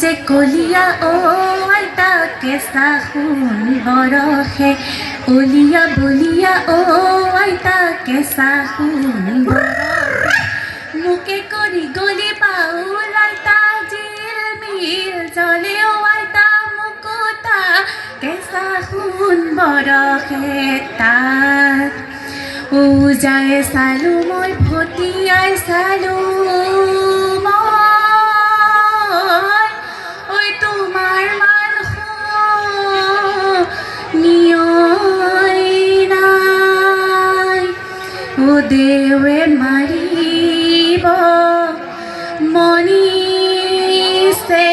যে কলিয়া ও আইতা কেঁচা সোণ বৰষে অলিয়া বলিয়া ও আইতা কেঁচা সোণ বৰষে মুকে কৰি গলি পাউল আইতা জিলমিল জলে ও আইতা মুকুতা কেঁচা সোণ বৰষে তাত উজাই চালো মই ভটিয়াই চালো দেৱে মাৰিব মনিছে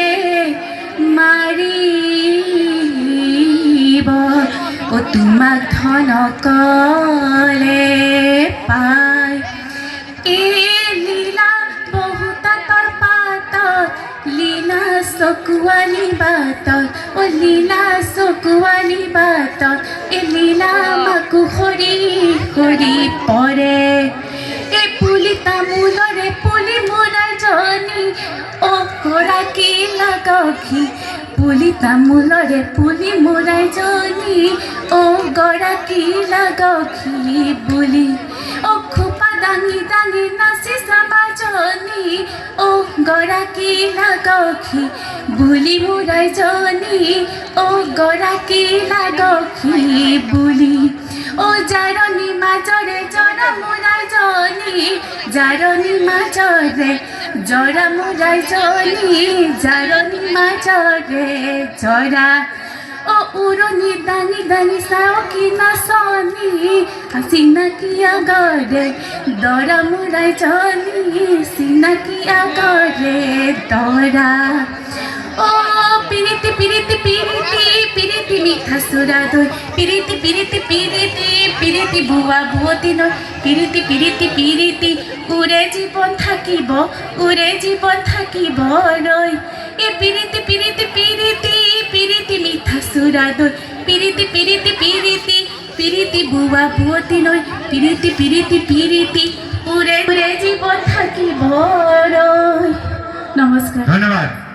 মাৰিব ও তোমাক ধন কলে পাই এই লীলা বহুতাতৰ পাতত লীলা চকুৱালী বাটত ও লীলা চকুৱালী বাটত এই লীলা মাকো সৰি সৰি পৰে এই পুলি তামোলৰে পুলি মৰাই জনী অ গৰাকী লাগি পুলি তামোলৰে পুলি মৰাই জনী অ গৰাকী লাগি বুলি অ খোপা দাঙি দাঙি নাচি চাবা জনী অ গৰাকী লাগি বুলি মৰাই জনী অ গৰাকী লাগি বুলি ও জাৰণি মাজৰে জৰা মৰাই জনী জাৰণি মাজৰে জৰা মৰাই জনী জাৰণি মাজৰে জৰা ও উৰণি দাঙি দাঙি চাও কি নাচনী চিনাকি আগৰে দৰা মৰাই জনী চিনাকি আগৰে দৰা ও পিৰিতি পিৰিতি পিৰিতি পিৰিতি মিঠা চুৰা দৈ পিৰিতি পিৰিতি পিৰিতি পিৰিতি বুৱা বুৱতী নৈ পিৰিতি পিৰিতি পিৰিতি উৰে জীৱন থাকিব ৰৈ এই পিৰিতি পিৰিতি পিৰিতি পিৰিতি মিঠা চুৰা দৈ পিৰিতি পিৰিতি পিৰিতি পিৰিতি বুৱা বুৱতী নৈ পিৰিতি পিৰিতি পিৰিতি উৰে উৰে জীৱন থাকিব ৰৈ। নমস্কাৰ, ধন্যবাদ।